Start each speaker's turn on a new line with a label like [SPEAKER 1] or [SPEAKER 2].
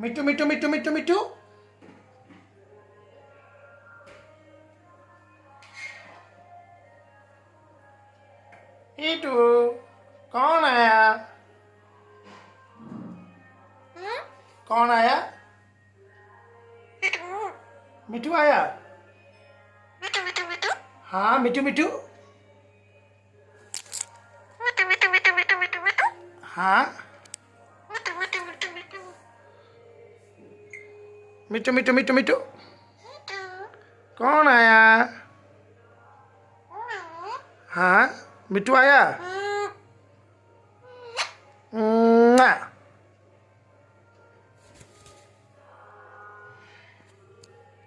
[SPEAKER 1] मिट्टू मिट्टू मिट्टू मिट्टू मिट्टू मिट्टू कौन आया? कौन आया? मिट्टू आया? हाँ मिट्टू मिट्टू हाँ मिट्टू मिट्टू मिट्टू मिट्टू कौन आया? हाँ मिट्टू आया?